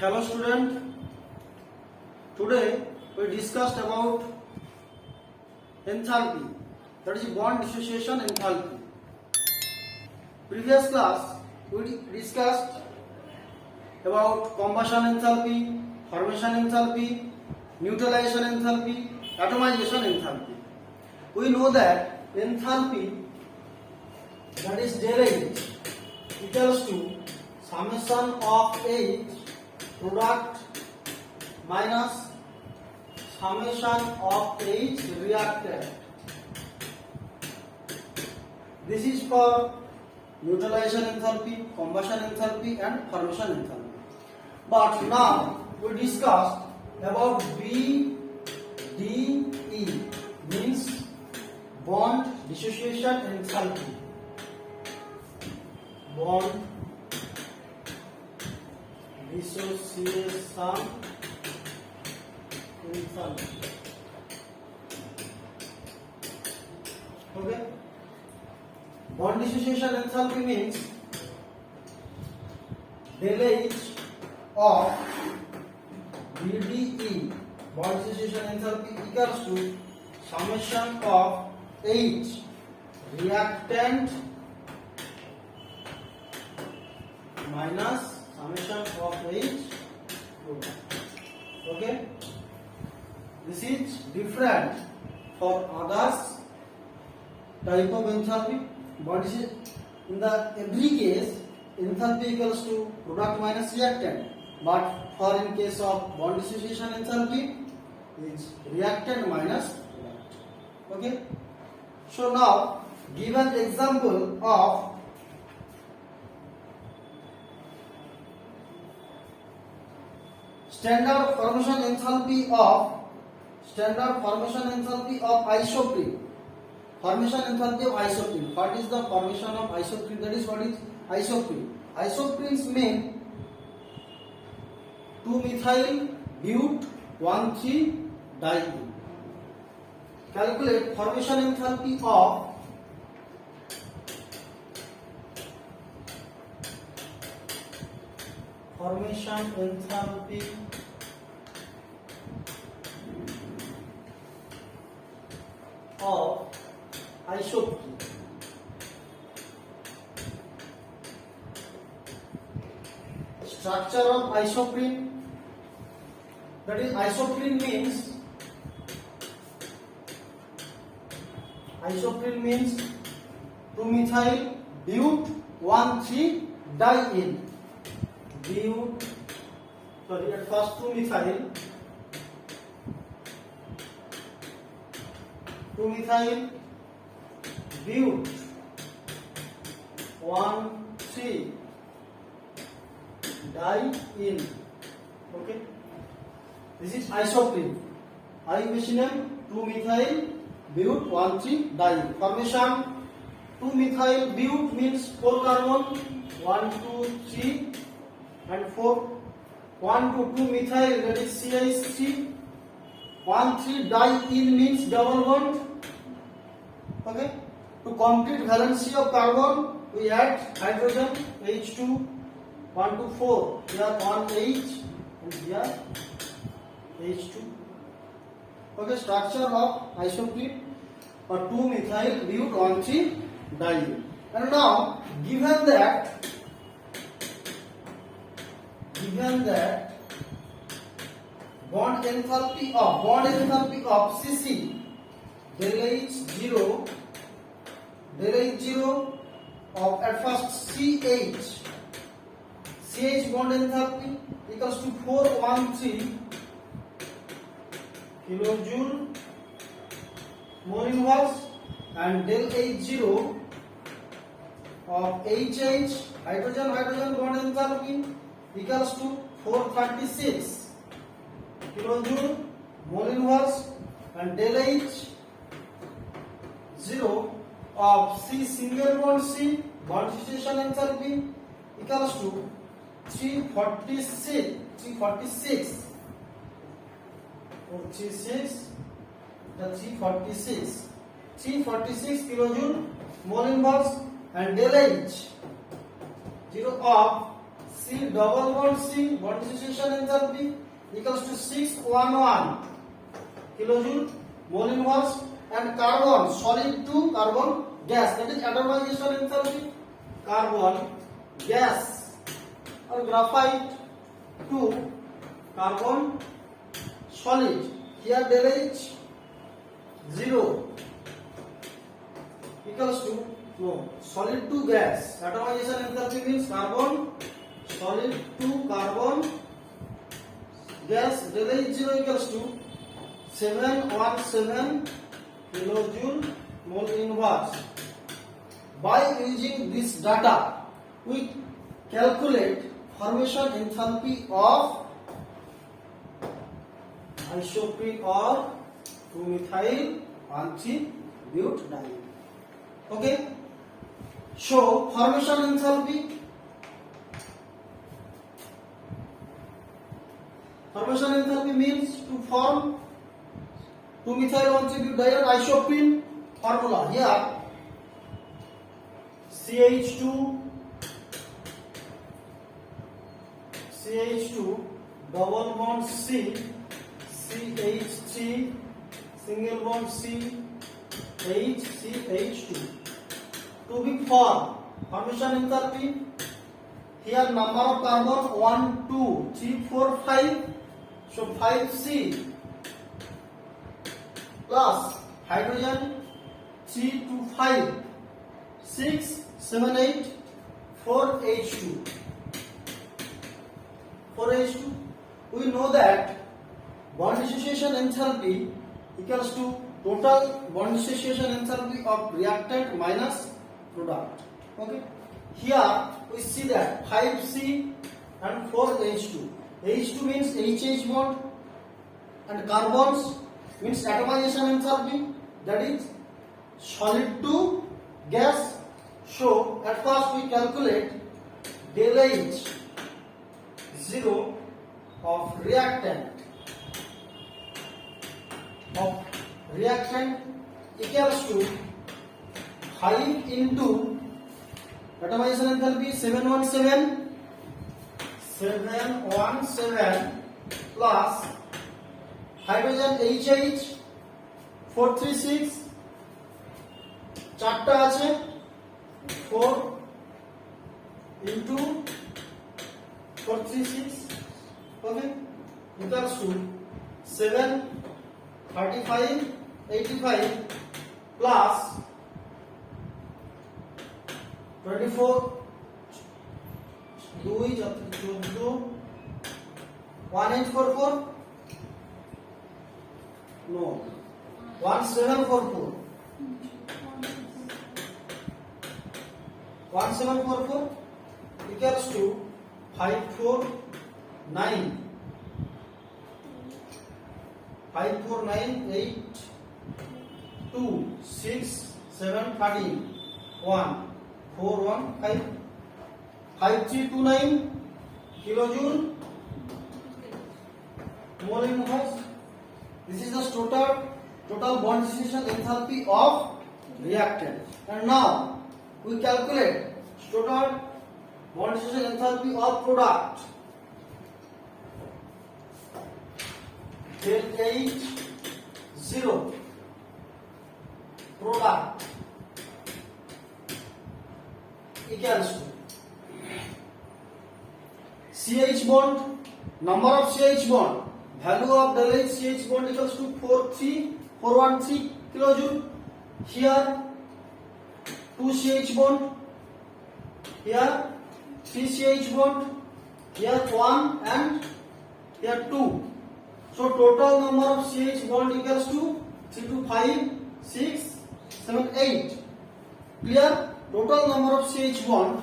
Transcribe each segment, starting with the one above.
Hello student, today we discussed about enthalpy, that is bond dissociation enthalpy. Previous class we discussed about combustion enthalpy, formation enthalpy, neutralization enthalpy, atomization enthalpy. We know that enthalpy, that is del H, equals to summation of H product minus summation of H reactant. This is for neutralization enthalpy, combustion enthalpy and formation enthalpy. But now we discussed about BDE, means bond dissociation enthalpy. Bond dissociation enthalpy. Okay. Bond dissociation enthalpy means del H of BDE, bond dissociation enthalpy, equals to summation of H reactant minus summation of H product. Okay, this is different for others type of enthalpy. But in the every case, enthalpy equals to product minus reactant. But for in case of bond dissociation enthalpy, is reactant minus product. Okay. So now, given example of standard formation enthalpy of isoprene. Formation enthalpy of isoprene. What is the formation of isoprene? That is, what is isoprene? Isoprenes mean 2-methyl but 1,3-diene. Calculate formation enthalpy of isoprene. Structure of isoprene, that is, isoprene means 2-methyl but 1,3-diene. At first 2-methyl but 1,3-diene. Okay, this is isoprene. IUPAC name 2-methyl but 1,3-diene. Formation 2-methyl but means 4 carbon, 1, 2, 3 and 4. 1 to 2-methyl, that is CH3. 1,3-diene means double bond. Okay. To complete valency of carbon, we add hydrogen H2. 1 to 4. Here 1 H and here H2. Okay. Structure of isoprene for 2-methyl but 1,3-diene. And now, given that bond enthalpy of CC del H0 of at first CH bond enthalpy equals to 413 kilojoule mole inverse, and del H0 of HH hydrogen bond enthalpy equals to 436 kilojoule mole inverse, and del H0 of C single bond C bond dissociation enthalpy equals to 346 kilojoule mole inverse, and del H 0 of C C double bond C bond dissociation enthalpy equals to 611 kilojoule mole inverse, and carbon solid to carbon gas, that is atomization enthalpy, carbon gas or graphite to carbon solid, here del H 0 equals to solid to gas, atomization enthalpy means carbon solid to carbon gas, del H 0 equals to 717 kilojoule mole inverse. By using this data, we calculate formation enthalpy of isoprene or 2-methyl 1,3-butadiene. Okay, so formation enthalpy. Formation enthalpy means to form 2-methyl 1,3-butadiene isoprene. Formula here CH2 double bond C, CH3 single bond C, H, CH2. To be formed, formation enthalpy, here number of carbon 1, 2, 3, 4, 5, so 5C plus hydrogen 3 to 5, 6, 7, 8, 4H2. 4H2. We know that bond dissociation enthalpy equals to total bond dissociation enthalpy of reactant minus product. Okay. Here we see that 5C and 4H2. H2 means HH bond and carbons means atomization enthalpy, that is solid to gas. So at first we calculate del H 0 of reactant equals to 5 into atomization enthalpy 717 plus hydrogen HH 436 চারটা আছে 4 into 436, okay, equals to 7 35 85 plus 24 2 14 1844 no 1744 1744 equals to 549 8 2 6 7 13 1 4 1 5 5329 kilojoule mole inverse. This is the total bond dissociation enthalpy of reactant. And now we calculate total bond dissociation enthalpy of product. Del H 0 product equals to CH bond, number of CH bond, value of del H CH bond equals to 413 kilojoule. Here 2 CH bond, here 3 CH bond, here 1 and here 2. So total number of CH bond equals to 3 to 5, 6, 7, 8. Clear? Total number of CH bond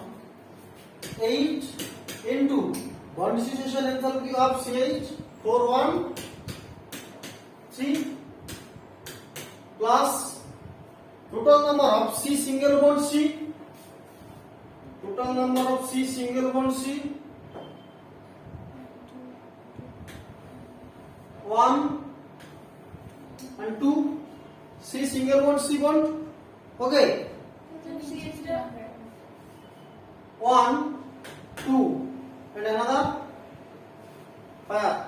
8 into bond dissociation enthalpy of CH 413 plus total number of C single bond C. Total number of C single bond C 1 and 2. C single bond C bond. Okay. 1 2 and another fire.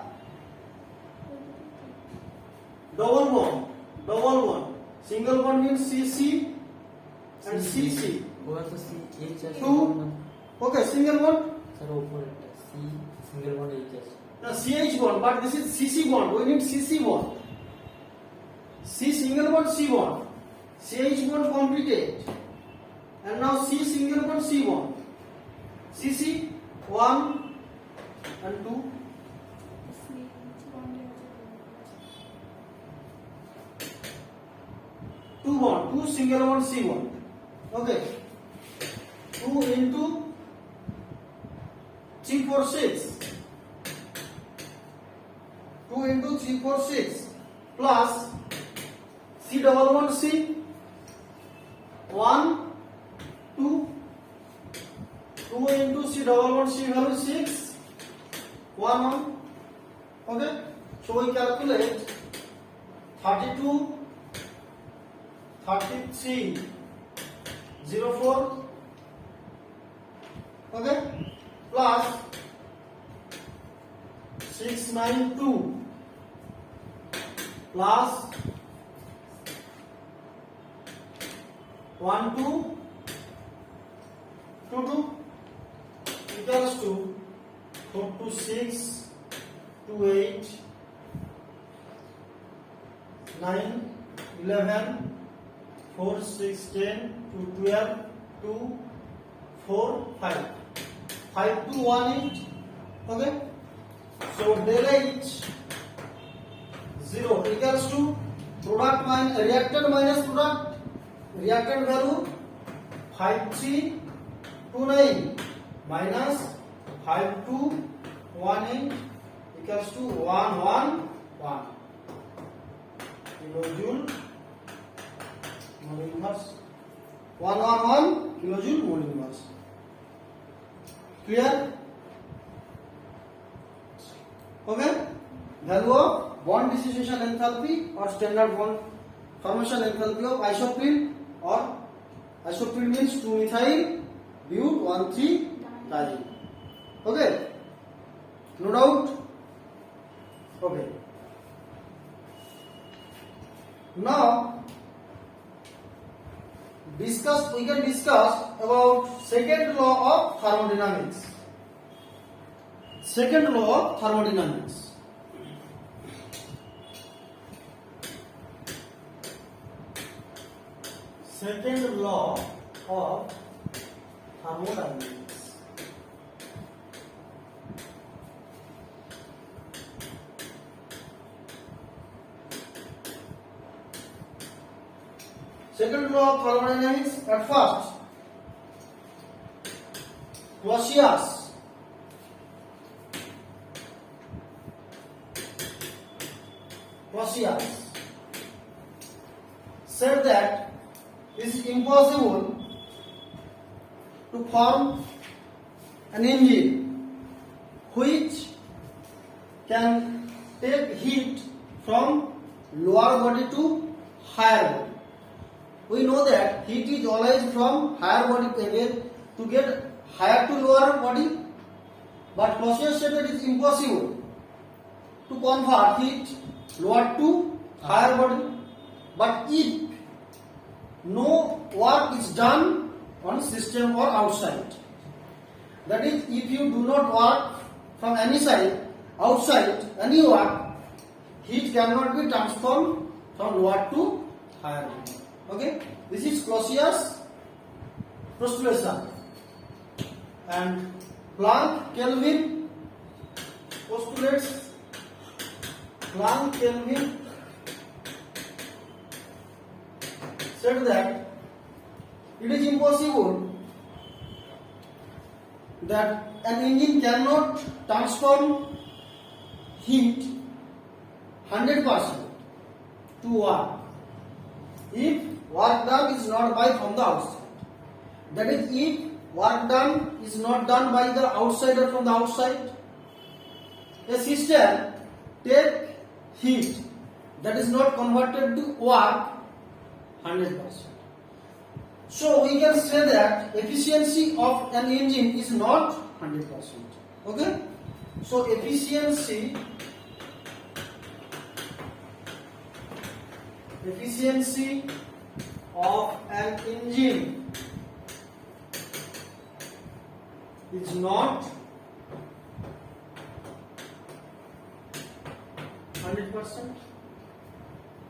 Double bond. Single bond means CC and CC. Two. Okay, single bond. Sir, open C single bond HS. No, CH bond, but this is CC bond. We need CC bond. C single bond, C bond. CH bond completed. And now C single bond, C bond. CC 1 and 2. Two bond, two single bond, C bond. Okay. 2 into 3, 4, 6. 2 into 3, 4, 6 plus C double bond C 1, 2. 2 into C double bond C value 6, 1, 1. Okay. So we calculate 32, 33, 04. Okay. Plus 692 plus 1 2 2 2 equals to 4 to 6 to 8 9 11 4 6 10 to 12 2 4 5 5 to 1 8. Okay. So del H 0 equals to product minus reactant minus product. Reactant value 5329 minus 5218 equals to 111 kilojoule mole inverse. 111 kilojoule mole inverse. Clear? Okay. Value of bond dissociation enthalpy or standard bond formation enthalpy of isoprene, or isoprene means 2-methyl but 1,3-diene. Okay. No doubt. Okay. Now we can discuss about second law of thermodynamics. Second law of thermodynamics. Second law of thermodynamics. Second law of thermodynamics, at first, Clausius said that it is impossible to form an engine which can take heat from lower body to higher body. We know that heat is always from higher body to get higher to lower body, but Clausius said that it is impossible to convert heat lower to higher body. But if no work is done on system or outside, that is, if you do not work from any side, outside any work, heat cannot be transformed from lower to higher body. Okay, this is Clausius postulation. And Planck-Kelvin postulates. Planck-Kelvin said that it is impossible that an engine cannot transform heat 100% to work if work done is not by from the outside. That is, if work done is not done by the outsider from the outside, a system take heat that is not converted to work 100%. So we can say that efficiency of an engine is not 100%. Okay, so efficiency of an engine is not 100%.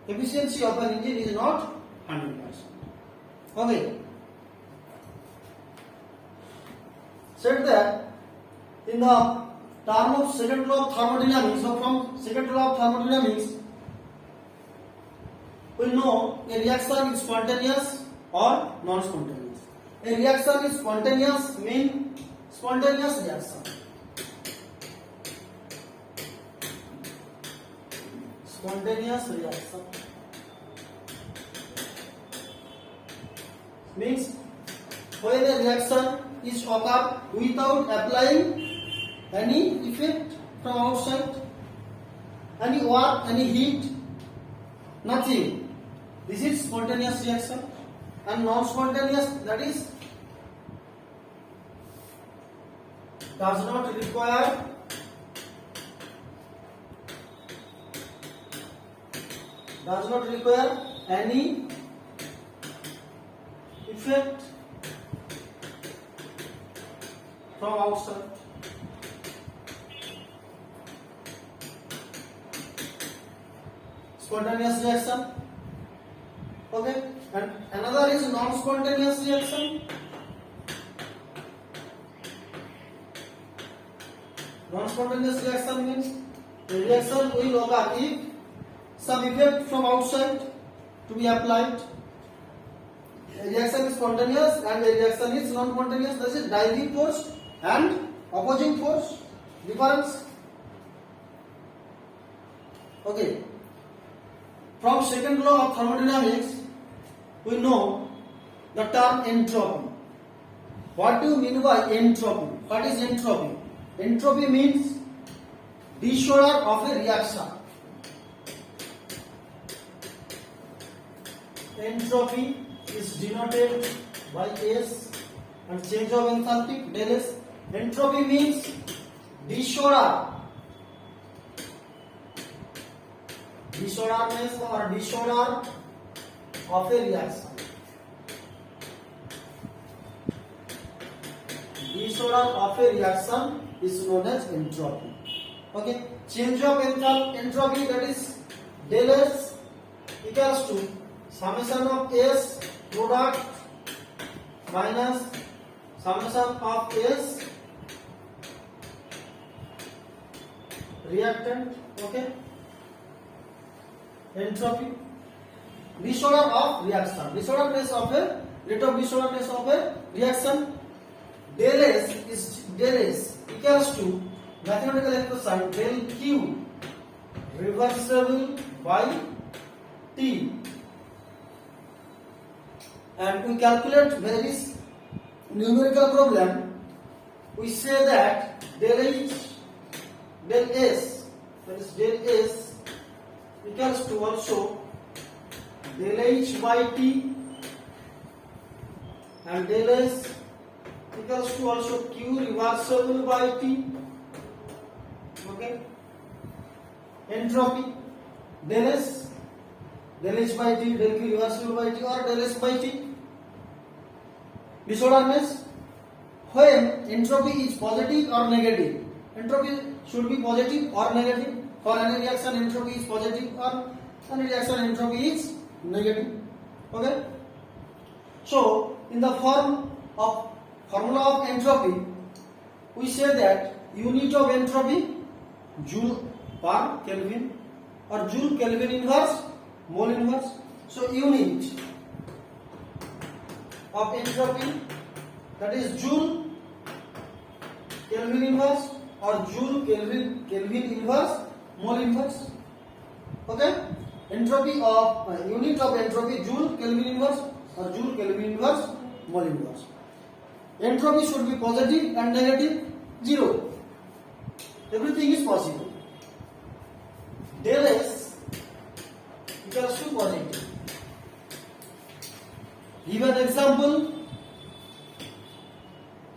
Efficiency of an engine is not 100%. Okay. Said that in the term of second law of thermodynamics, so from second law of thermodynamics, we know a reaction is spontaneous or non-spontaneous. A reaction is spontaneous means spontaneous reaction. Spontaneous reaction means when a reaction is occurred without applying any effect from outside, any work, any heat, nothing. This is spontaneous reaction. And non-spontaneous, that is does not require any effect from outside. Spontaneous reaction. Okay, and another is non-spontaneous reaction. Non-spontaneous reaction means a reaction will occur if some effect from outside to be applied. A reaction is spontaneous and a reaction is non-spontaneous. That is driving force and opposing force difference. Okay. From second law of thermodynamics, we know the term entropy. What do you mean by entropy? What is entropy? Entropy means disorder of a reaction. Entropy is denoted by S and change of enthalpy del S. Entropy means disorderness or disorder of a reaction. Disorder of a reaction is known as entropy. Okay, change of entropy, that is del S equals to summation of S product minus summation of S reactant. Okay, entropy, disorder of reaction, disorderness of a rate of disorderness of a reaction. Del S equals to mathematical expression del Q reversible by T, and we calculate various numerical problem. We say that del S, that is del S equals to also del H by T, and del S equals to also Q reversible by T. Okay, entropy del S, del H by T, del Q reversible by T, or del S by T. Disorderness, when entropy is positive or negative. Entropy should be positive or negative. For any reaction, entropy is positive, or any reaction, entropy is negative. Okay, so in the formula of entropy, we say that unit of entropy joule per Kelvin, or joule Kelvin inverse mole inverse. So unit of entropy, that is joule Kelvin inverse or joule Kelvin inverse mole inverse. Okay, entropy of unit of entropy joule Kelvin inverse or joule Kelvin inverse mole inverse. Entropy should be positive and negative, zero. Everything is possible. Del S equals to positive. Give an example.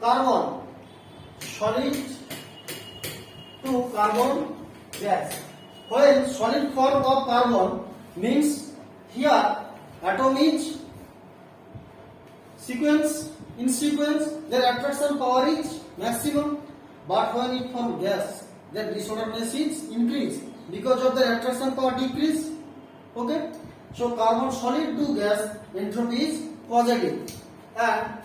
Carbon, solid to carbon gas. When solid form of carbon means here atom is in sequence, their attraction power is maximum, but when it form gas, their disorderness is increased because of their attraction power decrease. Okay, so carbon solid to gas entropy is positive, and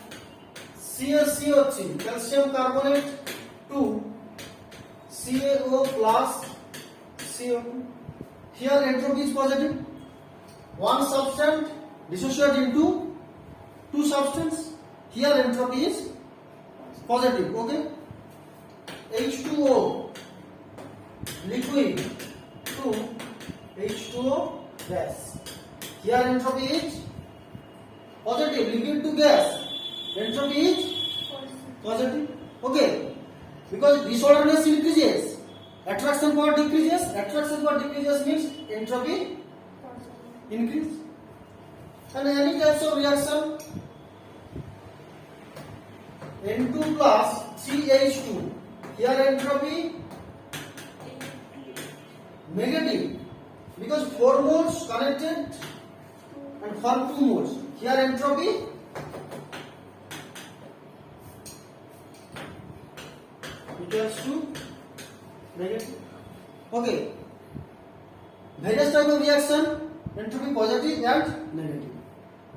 CaCO3 calcium carbonate to CaO plus CO2, here entropy is positive. One substance dissociate into two substance, here entropy is positive. Okay, H2O liquid to H2O gas, here entropy is positive. Liquid to gas, entropy is positive. Okay, because disorderness increases, attraction power decreases. Attraction power decreases means entropy increase. And any types of reaction, N2 plus 3H2, here entropy negative because 4 moles connected and form 2 moles, here entropy equals to negative. Okay, various type of reaction, entropy positive and negative.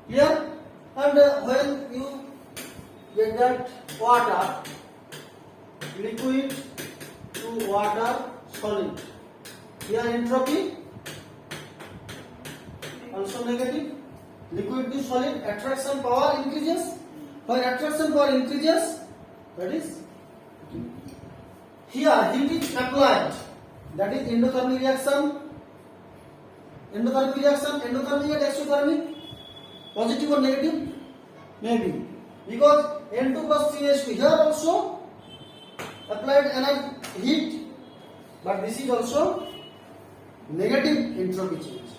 Here, and when you get that water liquid to water solid, here entropy also negative. Liquid to solid, attraction power increases. When attraction power increases, that is here heat is applied, that is endothermic reaction. Endothermic reaction, endothermic and exothermic, positive or negative? Maybe, because N2 plus 3H2, here also applied energy heat, but this is also negative entropy change.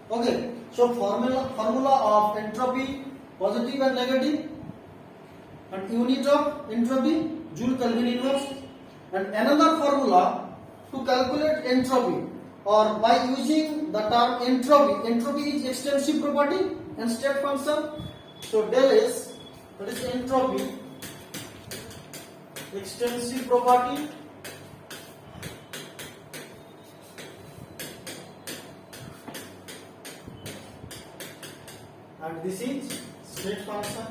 Okay, so formula of entropy, positive and negative, and unit of entropy, Joule Kelvin inverse. And another formula to calculate entropy, or by using the term entropy. Entropy is extensive property and state function. So del S, that is entropy, extensive property, and this is state function.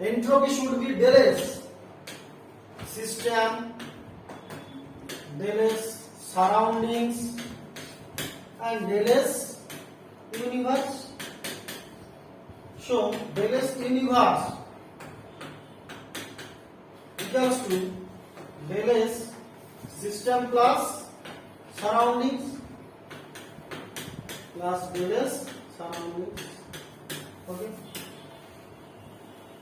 Entropy should be del S system, del S surroundings, and del S universe. So del S universe equals to del S system plus surroundings plus del S surroundings. Okay.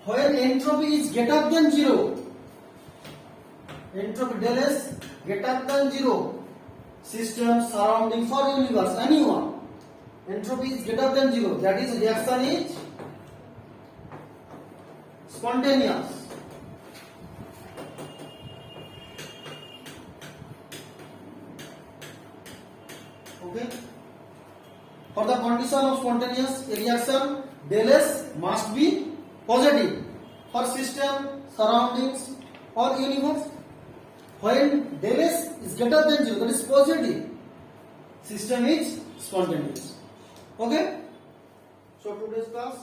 When entropy is greater than 0, entropy del S greater than 0, system, surroundings or universe, anyone, entropy is greater than 0, that is reaction is spontaneous. Okay. For the condition of spontaneous reaction, del S must be positive for system, surroundings or universe. When del S is greater than 0, that is positive, system is spontaneous. Okay. So today's class